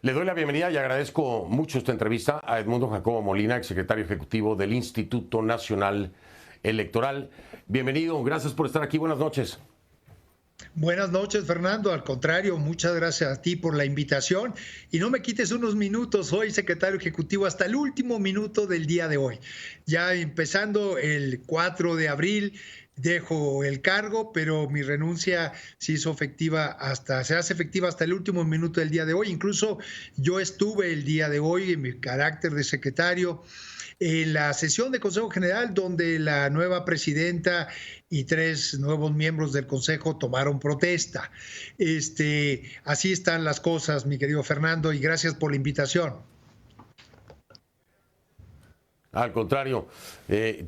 Le doy la bienvenida y agradezco mucho esta entrevista a Edmundo Jacobo Molina, exsecretario ejecutivo del Instituto Nacional Electoral. Bienvenido, gracias por estar aquí, buenas noches. Buenas noches, Fernando. Al contrario, muchas gracias a ti por la invitación. Y no me quites unos minutos, soy secretario ejecutivo hasta el último minuto del día de hoy. Ya empezando el 4 de abril, dejo el cargo, pero mi renuncia se hace efectiva hasta el último minuto del día de hoy. Incluso yo estuve el día de hoy en mi carácter de secretario en la sesión de Consejo General, donde la nueva presidenta y 3 nuevos miembros del Consejo tomaron protesta. Así están las cosas, mi querido Fernando, y gracias por la invitación. Al contrario,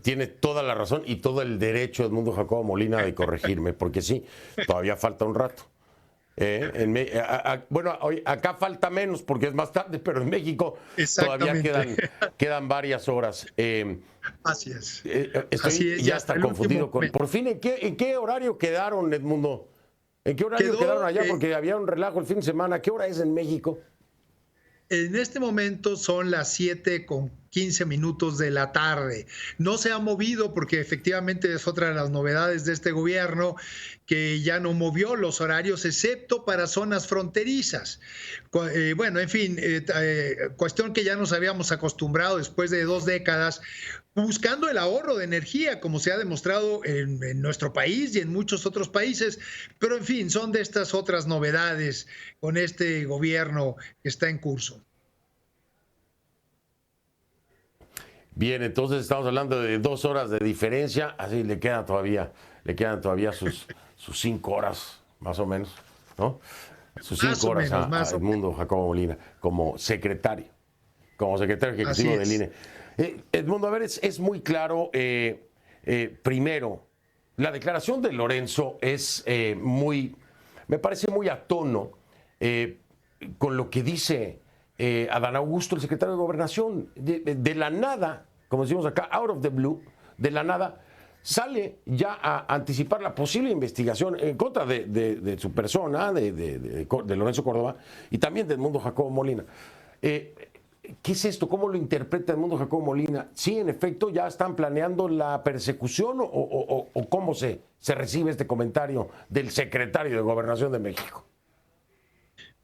tiene toda la razón y todo el derecho Edmundo Jacobo Molina de corregirme, porque sí, todavía falta un rato. Bueno, acá falta menos porque es más tarde, pero en México todavía quedan varias horas. Así es. Estoy Así es, ya hasta confundido con. Por fin, ¿en qué horario quedaron, Edmundo? ¿En qué horario quedaron allá? Porque había un relajo el fin de semana. ¿Qué hora es en México? En este momento son las 7:15 de la tarde. No se ha movido porque efectivamente es otra de las novedades de este gobierno, que ya no movió los horarios excepto para zonas fronterizas. Bueno, en fin, cuestión que ya nos habíamos acostumbrado después de 2 décadas, buscando el ahorro de energía, como se ha demostrado en nuestro país y en muchos otros países. Pero en fin, son de estas otras novedades con este gobierno que está en curso. Bien, entonces estamos hablando de 2 horas de diferencia, así le quedan todavía sus 5 horas, más o menos, ¿no? Sus 5 horas a Edmundo Jacobo Molina como secretario ejecutivo del INE. Edmundo, a ver, es muy claro, primero, la declaración de Lorenzo es me parece muy a tono con lo que dice Adán Augusto, el secretario de Gobernación. De la nada, como decimos acá, out of the blue, de la nada, sale ya a anticipar la posible investigación en contra de su persona, de Lorenzo Córdoba, y también de Edmundo Jacobo Molina. ¿Qué es esto? ¿Cómo lo interpreta Edmundo Jacobo Molina? ¿Sí, en efecto, ya están planeando la persecución o cómo se recibe este comentario del secretario de Gobernación de México?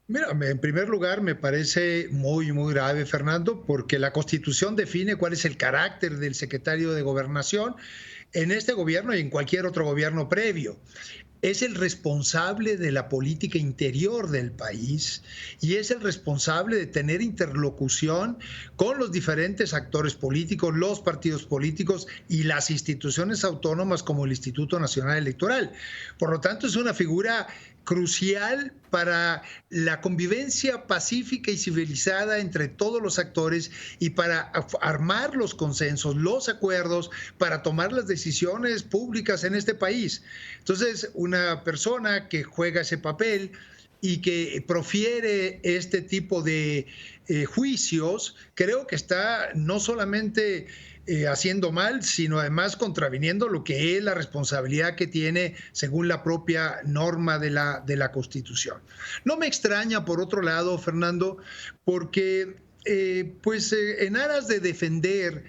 Mira, en primer lugar, me parece muy, muy grave, Fernando, porque la Constitución define cuál es el carácter del secretario de Gobernación en este gobierno y en cualquier otro gobierno previo. Es el responsable de la política interior del país y es el responsable de tener interlocución con los diferentes actores políticos, los partidos políticos y las instituciones autónomas como el Instituto Nacional Electoral. Por lo tanto, es una figura crucial para la convivencia pacífica y civilizada entre todos los actores y para armar los consensos, los acuerdos, para tomar las decisiones públicas en este país. Entonces, una persona que juega ese papel y que profiere este tipo de juicios, creo que está no solamente haciendo mal, sino además contraviniendo lo que es la responsabilidad que tiene según la propia norma de la Constitución. No me extraña, por otro lado, Fernando, porque en aras de defender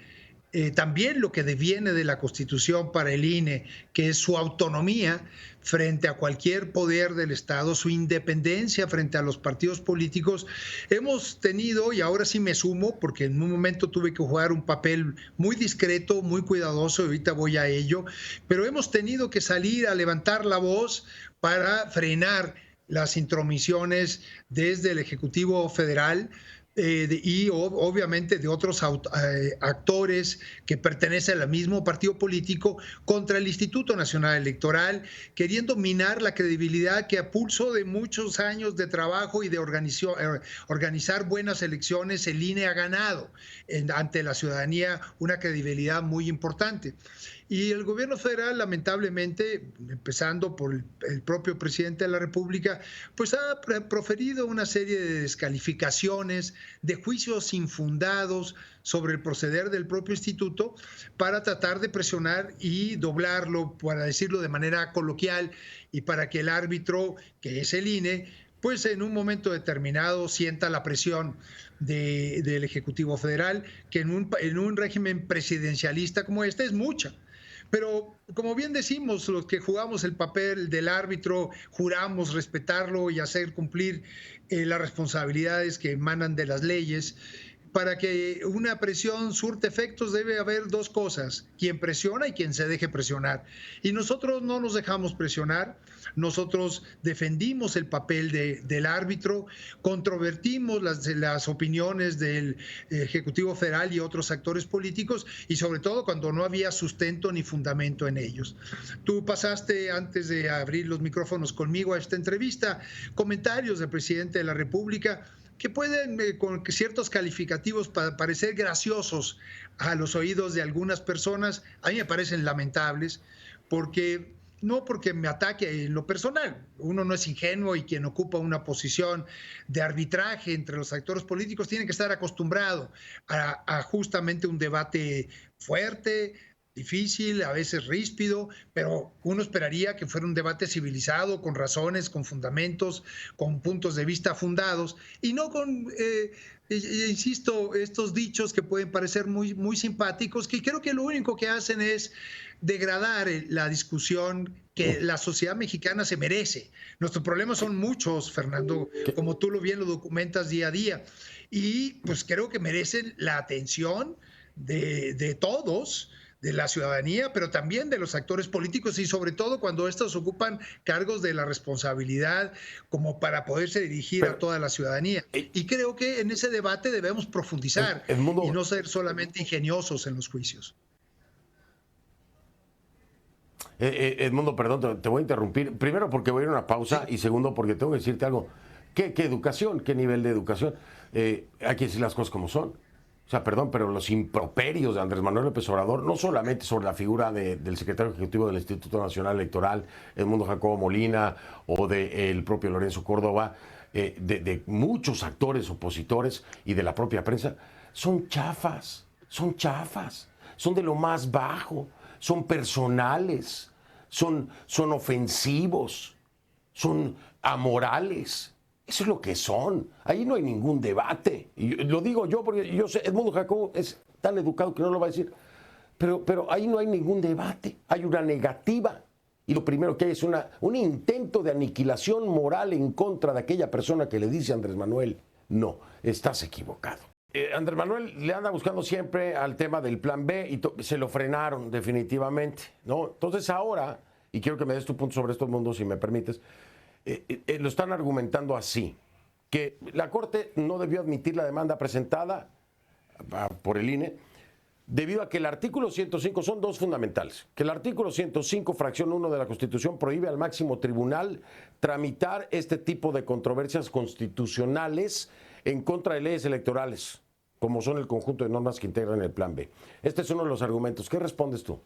también lo que deviene de la Constitución para el INE, que es su autonomía frente a cualquier poder del Estado, su independencia frente a los partidos políticos, hemos tenido, y ahora sí me sumo, porque en un momento tuve que jugar un papel muy discreto, muy cuidadoso, y ahorita voy a ello, pero hemos tenido que salir a levantar la voz para frenar las intromisiones desde el Ejecutivo Federal, y obviamente de otros actores que pertenecen al mismo partido político contra el Instituto Nacional Electoral, queriendo minar la credibilidad que a pulso de muchos años de trabajo y de organizar buenas elecciones el INE ha ganado ante la ciudadanía una credibilidad muy importante. Y el gobierno federal, lamentablemente, empezando por el propio presidente de la República, pues ha proferido una serie de descalificaciones, de juicios infundados sobre el proceder del propio instituto para tratar de presionar y doblarlo, para decirlo de manera coloquial, y para que el árbitro, que es el INE, pues en un momento determinado sienta la presión del Ejecutivo Federal, que en un régimen presidencialista como este es mucha. Pero como bien decimos, los que jugamos el papel del árbitro, juramos respetarlo y hacer cumplir las responsabilidades que emanan de las leyes. Para que una presión surte efectos debe haber dos cosas, quien presiona y quien se deje presionar. Y nosotros no nos dejamos presionar, nosotros defendimos el papel del árbitro, controvertimos las opiniones del Ejecutivo Federal y otros actores políticos, y sobre todo cuando no había sustento ni fundamento en ellos. Tú pasaste, antes de abrir los micrófonos conmigo a esta entrevista, comentarios del presidente de la República que pueden, con ciertos calificativos, parecer graciosos a los oídos de algunas personas. A mí me parecen lamentables, porque no porque me ataque en lo personal. Uno no es ingenuo, y quien ocupa una posición de arbitraje entre los actores políticos tiene que estar acostumbrado a justamente un debate fuerte, difícil, a veces ríspido, pero uno esperaría que fuera un debate civilizado, con razones, con fundamentos, con puntos de vista fundados, y no con, insisto, estos dichos que pueden parecer muy, muy simpáticos, que creo que lo único que hacen es degradar la discusión que la sociedad mexicana se merece. Nuestros problemas son muchos, Fernando, como tú lo bien lo documentas día a día, y pues creo que merecen la atención de todos, de la ciudadanía, pero también de los actores políticos, y sobre todo cuando estos ocupan cargos de la responsabilidad como para poderse dirigir a toda la ciudadanía. Y creo que en ese debate debemos profundizar y no ser solamente ingeniosos en los juicios. Edmundo, perdón, te voy a interrumpir. Primero porque voy a ir a una pausa, y segundo porque tengo que decirte algo. ¿Qué educación? ¿Qué nivel de educación? Hay que decir las cosas como son. O sea, perdón, pero los improperios de Andrés Manuel López Obrador, no solamente sobre la figura del secretario ejecutivo del Instituto Nacional Electoral, Edmundo Jacobo Molina, o del propio Lorenzo Córdoba, de muchos actores opositores y de la propia prensa, son chafas, son de lo más bajo, son personales, son ofensivos, son amorales. Eso es lo que son. Ahí no hay ningún debate. Y lo digo yo porque yo sé, Edmundo Jacobo es tan educado que no lo va a decir. Pero ahí no hay ningún debate. Hay una negativa. Y lo primero que hay es un intento de aniquilación moral en contra de aquella persona que le dice a Andrés Manuel: no, estás equivocado. Andrés Manuel le anda buscando siempre al tema del plan B y se lo frenaron definitivamente, ¿no? Entonces ahora, y quiero que me des tu punto sobre esto, Edmundo, si me permites, lo están argumentando así, que la Corte no debió admitir la demanda presentada por el INE debido a que el artículo 105, son dos fundamentales, que el artículo 105, fracción 1 de la Constitución, prohíbe al máximo tribunal tramitar este tipo de controversias constitucionales en contra de leyes electorales, como son el conjunto de normas que integran el plan B. Este es uno de los argumentos. ¿Qué respondes tú?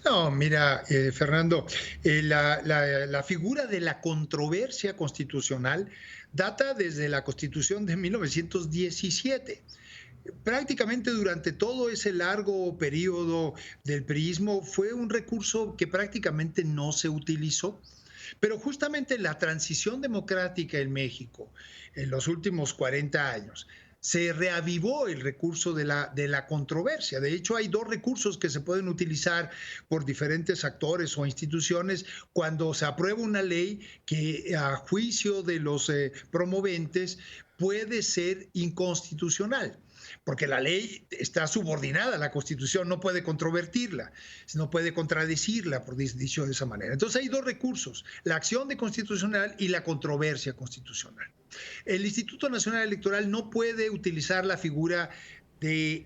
No, mira, Fernando, la figura de la controversia constitucional data desde la Constitución de 1917. Prácticamente durante todo ese largo periodo del priismo fue un recurso que prácticamente no se utilizó. Pero justamente la transición democrática en México en los últimos 40 años se reavivó el recurso de la controversia. De hecho, hay dos recursos que se pueden utilizar por diferentes actores o instituciones cuando se aprueba una ley que, a juicio de los promoventes, puede ser inconstitucional, porque la ley está subordinada a la Constitución, no puede controvertirla, no puede contradecirla, por dicho de esa manera. Entonces hay dos recursos: la acción de constitucional y la controversia constitucional. El Instituto Nacional Electoral no puede utilizar la figura de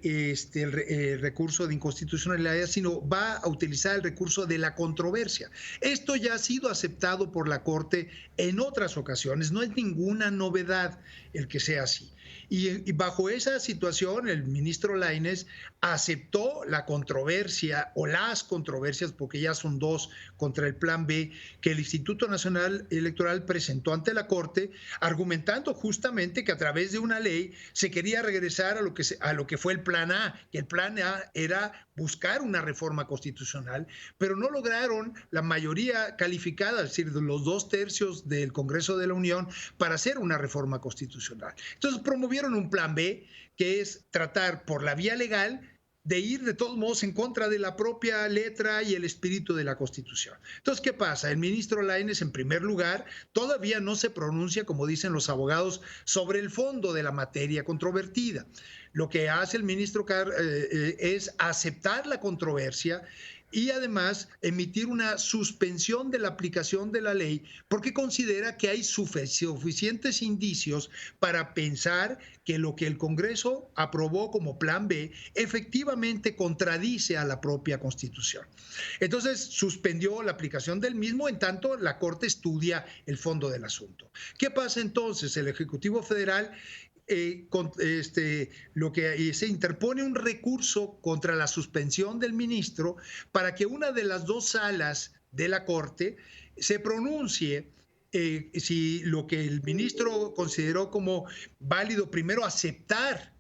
el recurso de inconstitucionalidad, sino va a utilizar el recurso de la controversia. Esto ya ha sido aceptado por la Corte en otras ocasiones, no es ninguna novedad el que sea así. Y bajo esa situación, el ministro Lainez aceptó la controversia, o las controversias, porque ya son dos contra el plan B, que el Instituto Nacional Electoral presentó ante la Corte, argumentando justamente que a través de una ley se quería regresar a lo que fue el plan A, que el plan A era buscar una reforma constitucional, pero no lograron la mayoría calificada, es decir, los 2/3 del Congreso de la Unión, para hacer una reforma constitucional. Entonces promovieron un plan B, que es tratar por la vía legal de ir de todos modos en contra de la propia letra y el espíritu de la Constitución. Entonces, ¿qué pasa? El ministro Lainez, en primer lugar, todavía no se pronuncia, como dicen los abogados, sobre el fondo de la materia controvertida. Lo que hace el ministro es aceptar la controversia y además emitir una suspensión de la aplicación de la ley porque considera que hay suficientes indicios para pensar que lo que el Congreso aprobó como plan B efectivamente contradice a la propia Constitución. Entonces suspendió la aplicación del mismo, en tanto la Corte estudia el fondo del asunto. ¿Qué pasa entonces? El Ejecutivo Federal lo que se interpone un recurso contra la suspensión del ministro para que una de las dos salas de la Corte se pronuncie si lo que el ministro consideró como válido, primero aceptar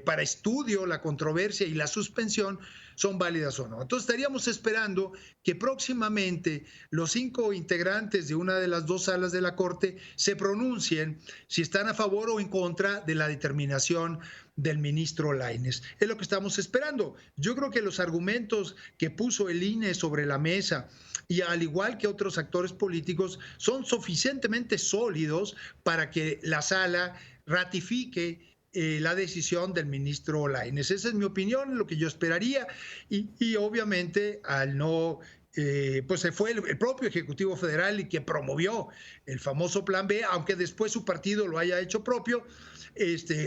para estudio la controversia y la suspensión, son válidas o no. Entonces estaríamos esperando que próximamente los 5 integrantes de una de las dos salas de la Corte se pronuncien si están a favor o en contra de la determinación del ministro Lainez. Es lo que estamos esperando. Yo creo que los argumentos que puso el INE sobre la mesa, y al igual que otros actores políticos, son suficientemente sólidos para que la sala ratifique la decisión del ministro Lainez. Esa es mi opinión, lo que yo esperaría, y obviamente al no, pues se fue el propio Ejecutivo Federal y que promovió el famoso plan B, aunque después su partido lo haya hecho propio.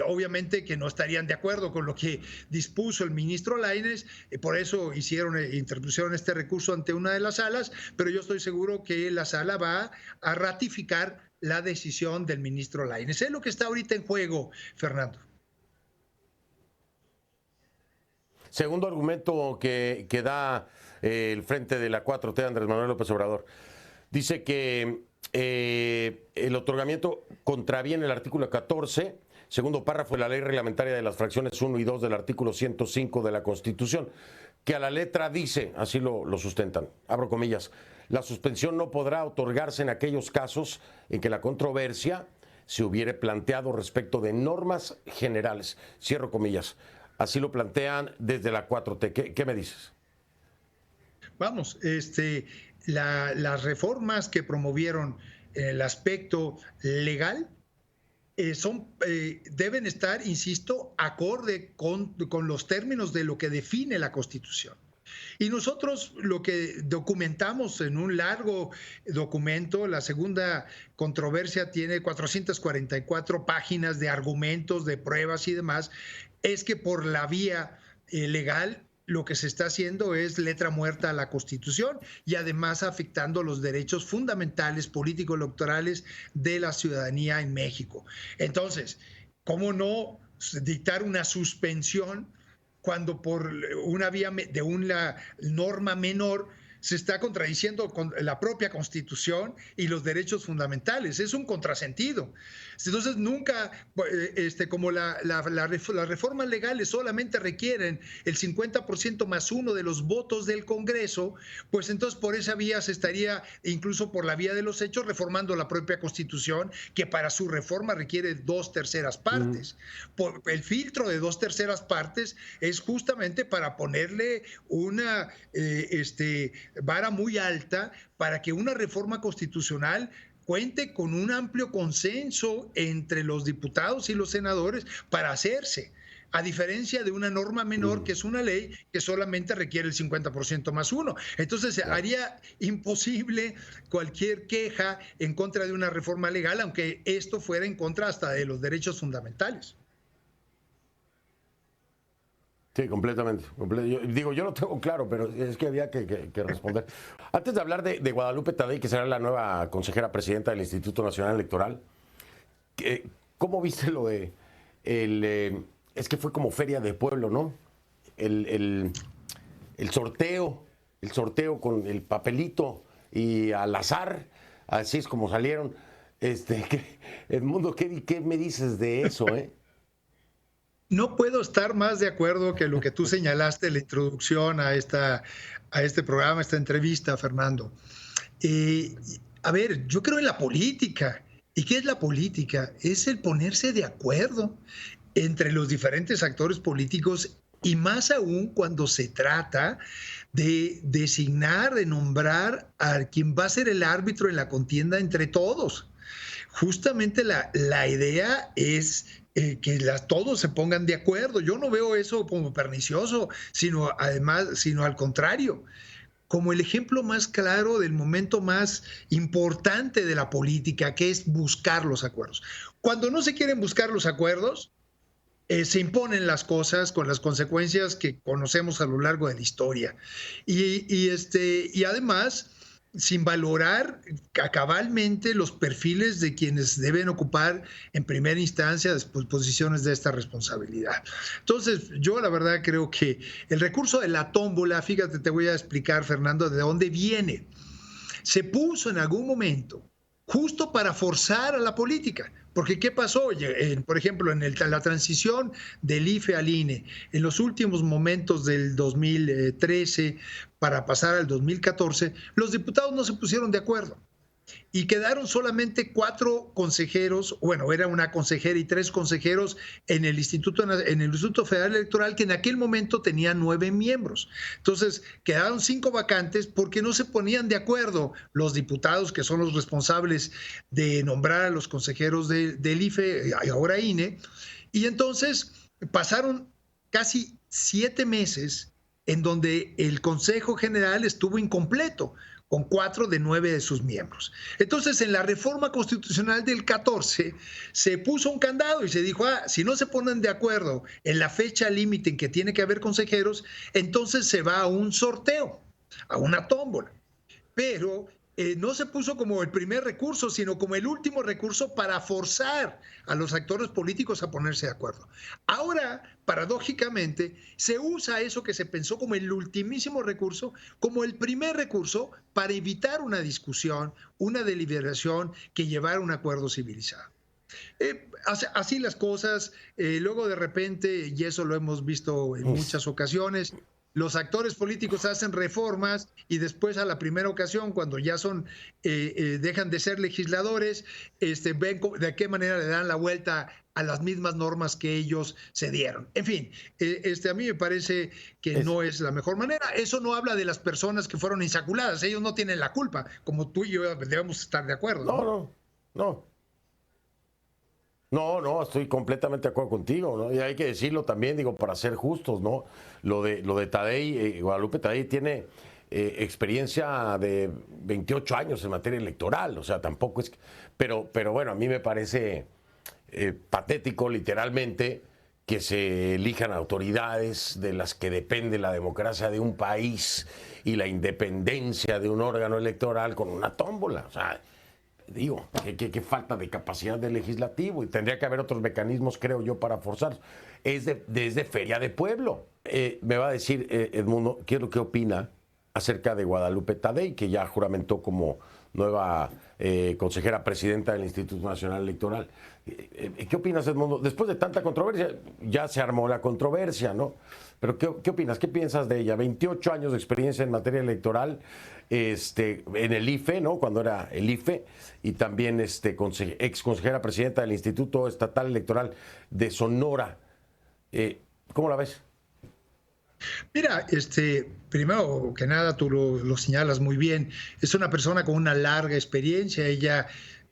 Obviamente que no estarían de acuerdo con lo que dispuso el ministro Lainez, por eso interpusieron este recurso ante una de las salas, pero yo estoy seguro que la sala va a ratificar la decisión del ministro Lainez. Es lo que está ahorita en juego, Fernando. Segundo argumento que da el frente de la 4T, Andrés Manuel López Obrador, dice que el otorgamiento contraviene el artículo 14, segundo párrafo de la ley reglamentaria de las fracciones 1 y 2 del artículo 105 de la Constitución, que a la letra dice, así lo sustentan, abro comillas, la suspensión no podrá otorgarse en aquellos casos en que la controversia se hubiere planteado respecto de normas generales, cierro comillas. Así lo plantean desde la 4T. ¿Qué me dices? Vamos, las reformas que promovieron en el aspecto legal deben estar, insisto, acorde con los términos de lo que define la Constitución. Y nosotros lo que documentamos en un largo documento, la segunda controversia tiene 444 páginas de argumentos, de pruebas y demás, es que por la vía legal lo que se está haciendo es letra muerta a la Constitución y además afectando los derechos fundamentales político-electorales de la ciudadanía en México. Entonces, ¿cómo no dictar una suspensión cuando por una vía de una norma menor se está contradiciendo con la propia Constitución y los derechos fundamentales? Es un contrasentido. Entonces, nunca, como las reformas legales solamente requieren el 50% más uno de los votos del Congreso, pues entonces por esa vía se estaría, incluso por la vía de los hechos, reformando la propia Constitución, que para su reforma requiere 2/3 partes. El filtro de 2/3 partes es justamente para ponerle una vara muy alta para que una reforma constitucional cuente con un amplio consenso entre los diputados y los senadores para hacerse, a diferencia de una norma menor que es una ley que solamente requiere el 50% más uno. Entonces haría imposible cualquier queja en contra de una reforma legal, aunque esto fuera en contra hasta de los derechos fundamentales. Sí, completamente. Yo lo tengo claro, pero es que había que responder. Antes de hablar de Guadalupe Tadei, que será la nueva consejera presidenta del Instituto Nacional Electoral, ¿cómo viste lo de es que fue como feria de pueblo, ¿no? El sorteo con el papelito y al azar, así es como salieron. Edmundo, ¿qué me dices de eso, No puedo estar más de acuerdo que lo que tú señalaste en la introducción a este programa, a esta entrevista, Fernando. Eh, a ver, yo creo en la política. ¿Y qué es la política? Es el ponerse de acuerdo entre los diferentes actores políticos y más aún cuando se trata de designar, de nombrar a quien va a ser el árbitro en la contienda entre todos. Justamente la idea es que todos se pongan de acuerdo. Yo no veo eso como pernicioso, sino al contrario, como el ejemplo más claro del momento más importante de la política, que es buscar los acuerdos. Cuando no se quieren buscar los acuerdos, se imponen las cosas con las consecuencias que conocemos a lo largo de la historia. Y además, sin valorar cabalmente los perfiles de quienes deben ocupar en primera instancia posiciones de esta responsabilidad. Entonces, yo la verdad creo que el recurso de la tómbola, fíjate, te voy a explicar, Fernando, de dónde viene. Se puso en algún momento justo para forzar a la política. Porque ¿qué pasó? Por ejemplo, en la transición del IFE al INE, en los últimos momentos del 2013 para pasar al 2014, los diputados no se pusieron de acuerdo. Y quedaron solamente 4 consejeros, bueno, era una consejera y 3 consejeros en el Instituto Federal Electoral, que en aquel momento tenía 9 miembros. Entonces, quedaron 5 vacantes porque no se ponían de acuerdo los diputados, que son los responsables de nombrar a los consejeros del IFE, ahora INE, y entonces pasaron casi 7 meses en donde el Consejo General estuvo incompleto, con 4 de 9 de sus miembros. Entonces, en la reforma constitucional del 14 se puso un candado y se dijo, si no se ponen de acuerdo en la fecha límite en que tiene que haber consejeros, entonces se va a un sorteo, a una tómbola. Pero no se puso como el primer recurso, sino como el último recurso para forzar a los actores políticos a ponerse de acuerdo. Ahora, paradójicamente, se usa eso que se pensó como el ultimísimo recurso, como el primer recurso para evitar una discusión, una deliberación que llevara a un acuerdo civilizado. Así las cosas, luego de repente, y eso lo hemos visto en muchas ocasiones, los actores políticos hacen reformas y después a la primera ocasión, cuando ya dejan de ser legisladores, ven de qué manera le dan la vuelta a las mismas normas que ellos se dieron. En fin, a mí me parece que no es la mejor manera. Eso no habla de las personas que fueron insaculadas. Ellos no tienen la culpa, como tú y yo debemos estar de acuerdo. No, estoy completamente de acuerdo contigo, ¿no? Y hay que decirlo también, digo, para ser justos, ¿no? Lo de Tadei, Guadalupe Tadei tiene experiencia de 28 años en materia electoral, o sea, tampoco es... Pero bueno, a mí me parece patético, literalmente, que se elijan autoridades de las que depende la democracia de un país y la independencia de un órgano electoral con una tómbola, o sea... Digo, qué falta de capacidad del legislativo, y tendría que haber otros mecanismos, creo yo, para forzar. Es de feria de pueblo. Me va a decir Edmundo, ¿qué es lo que opina acerca de Guadalupe Tadei, que ya juramentó como nueva consejera presidenta del Instituto Nacional Electoral? ¿Qué opinas, Edmundo? Después de tanta controversia, ya se armó la controversia, ¿no? Pero ¿qué opinas? ¿Qué piensas de ella? 28 años de experiencia en materia electoral, en el IFE, ¿no? Cuando era el IFE, y también ex consejera presidenta del Instituto Estatal Electoral de Sonora. ¿Cómo la ves? Mira, primero que nada, tú lo señalas muy bien. Es una persona con una larga experiencia. Ella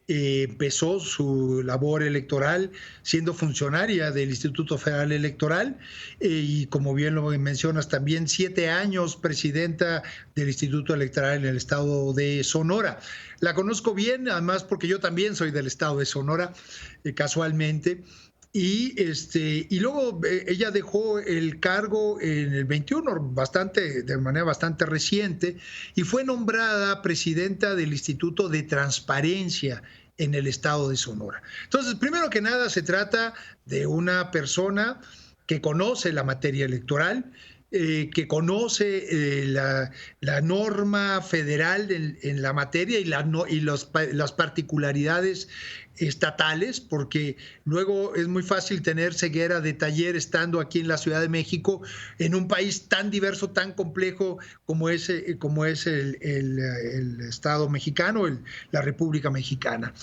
empezó su labor electoral siendo funcionaria del Instituto Federal Electoral y, como bien lo mencionas, también 7 años presidenta del Instituto Electoral en el estado de Sonora. La conozco bien, además, porque yo también soy del estado de Sonora, casualmente. Y luego ella dejó el cargo en el 21, de manera bastante reciente, y fue nombrada presidenta del Instituto de Transparencia en el estado de Sonora. Entonces, primero que nada, se trata de una persona que conoce la materia electoral, que conoce la norma federal en la materia y las particularidades estatales, porque luego es muy fácil tener ceguera de taller estando aquí en la Ciudad de México, en un país tan diverso, tan complejo como es el Estado mexicano, la República Mexicana.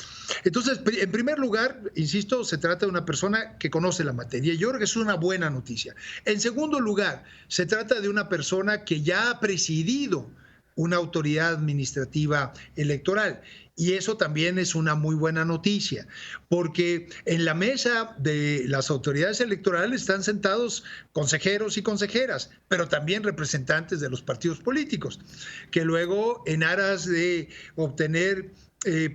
Entonces, en primer lugar, insisto, se trata de una persona que conoce la materia. Yo creo que es una buena noticia. En segundo lugar, se trata de una persona que ya ha presidido una autoridad administrativa electoral. Y eso también es una muy buena noticia, porque en la mesa de las autoridades electorales están sentados consejeros y consejeras, pero también representantes de los partidos políticos, que luego, en aras de obtener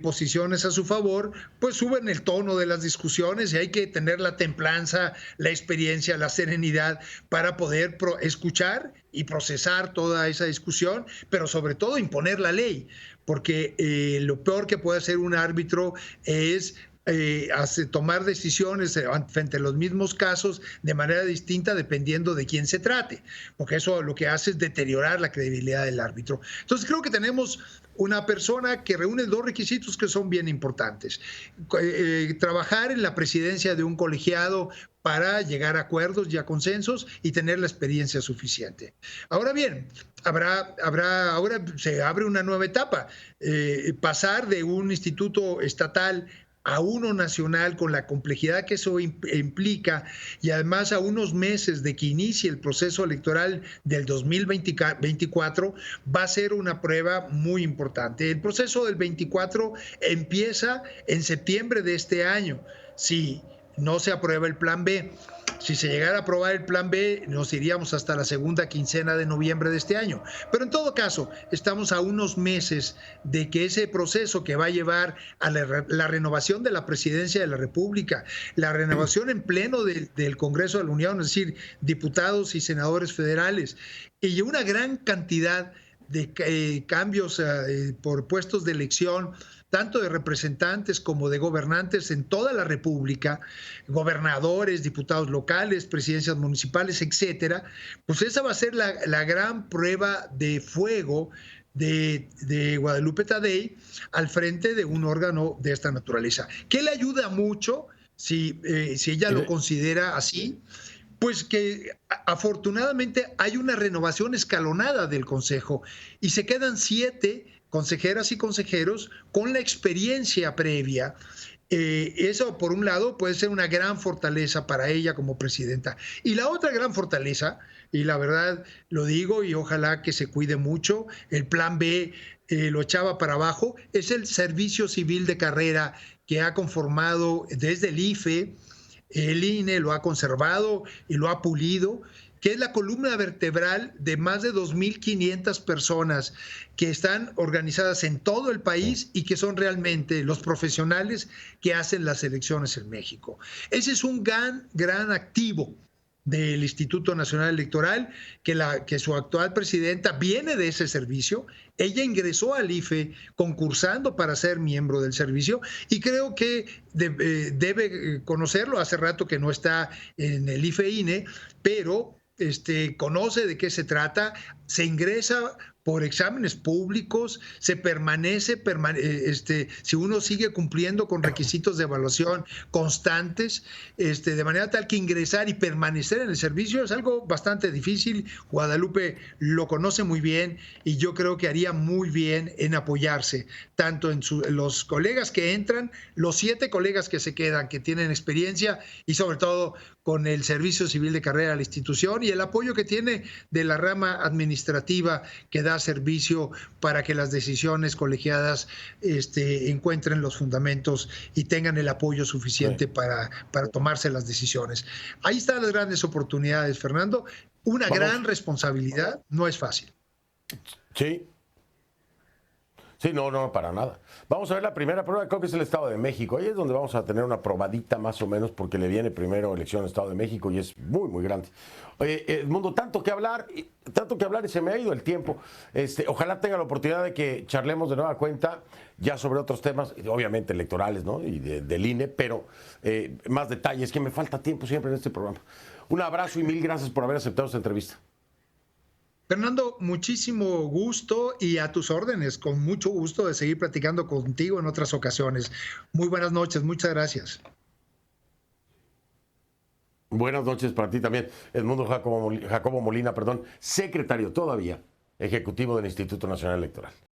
posiciones a su favor, pues suben el tono de las discusiones y hay que tener la templanza, la experiencia, la serenidad para poder escuchar y procesar toda esa discusión, pero sobre todo imponer la ley, porque lo peor que puede hacer un árbitro es tomar decisiones frente a los mismos casos de manera distinta dependiendo de quién se trate, porque eso lo que hace es deteriorar la credibilidad del árbitro. Entonces creo que tenemos una persona que reúne dos requisitos que son bien importantes. Trabajar en la presidencia de un colegiado para llegar a acuerdos y a consensos y tener la experiencia suficiente. Ahora bien, ahora se abre una nueva etapa, pasar de un instituto estatal a uno nacional con la complejidad que eso implica y además a unos meses de que inicie el proceso electoral del 2024 va a ser una prueba muy importante. El proceso del 24 empieza en septiembre de este año. Si no se aprueba el plan B. Si se llegara a aprobar el plan B, nos iríamos hasta la segunda quincena de noviembre de este año. Pero en todo caso, estamos a unos meses de que ese proceso que va a llevar a la renovación de la presidencia de la República, la renovación en pleno del Congreso de la Unión, es decir, diputados y senadores federales, y una gran cantidad de cambios por puestos de elección, tanto de representantes como de gobernantes en toda la República, gobernadores, diputados locales, presidencias municipales, etcétera, pues esa va a ser la gran prueba de fuego de Guadalupe Tadei al frente de un órgano de esta naturaleza. ¿Qué le ayuda mucho si ella lo considera así? Pues que afortunadamente hay una renovación escalonada del Consejo y se quedan 7 consejeras y consejeros con la experiencia previa. Eso, por un lado, puede ser una gran fortaleza para ella como presidenta. Y la otra gran fortaleza, y la verdad lo digo y ojalá que se cuide mucho, el plan B lo echaba para abajo, es el servicio civil de carrera que ha conformado desde el IFE. El INE lo ha conservado y lo ha pulido, que es la columna vertebral de más de 2.500 personas que están organizadas en todo el país y que son realmente los profesionales que hacen las elecciones en México. Ese es un gran activo del Instituto Nacional Electoral, que su actual presidenta viene de ese servicio. Ella ingresó al IFE concursando para ser miembro del servicio y creo que debe conocerlo. Hace rato que no está en el IFE-INE, pero conoce de qué se trata, se ingresa por exámenes públicos, se permanece, si uno sigue cumpliendo con requisitos de evaluación constantes, de manera tal que ingresar y permanecer en el servicio es algo bastante difícil. Guadalupe lo conoce muy bien y yo creo que haría muy bien en apoyarse, tanto en los colegas que entran, los 7 colegas que se quedan, que tienen experiencia, y sobre todo con el servicio civil de carrera de la institución y el apoyo que tiene de la rama administrativa que da servicio para que las decisiones colegiadas encuentren los fundamentos y tengan el apoyo suficiente para tomarse las decisiones. Ahí están las grandes oportunidades, Fernando. Una gran responsabilidad, no es fácil. Sí. Sí, no, para nada. Vamos a ver la primera prueba, creo que es el Estado de México. Ahí es donde vamos a tener una probadita más o menos, porque le viene primero elección al Estado de México y es muy, muy grande. Oye, Edmundo, tanto que hablar y se me ha ido el tiempo. Ojalá tenga la oportunidad de que charlemos de nueva cuenta ya sobre otros temas, obviamente electorales, ¿no? Y del INE, pero más detalles, que me falta tiempo siempre en este programa. Un abrazo y mil gracias por haber aceptado esta entrevista. Fernando, muchísimo gusto y a tus órdenes, con mucho gusto de seguir platicando contigo en otras ocasiones. Muy buenas noches, muchas gracias. Buenas noches para ti también, Edmundo Jacobo Molina, secretario todavía ejecutivo del Instituto Nacional Electoral.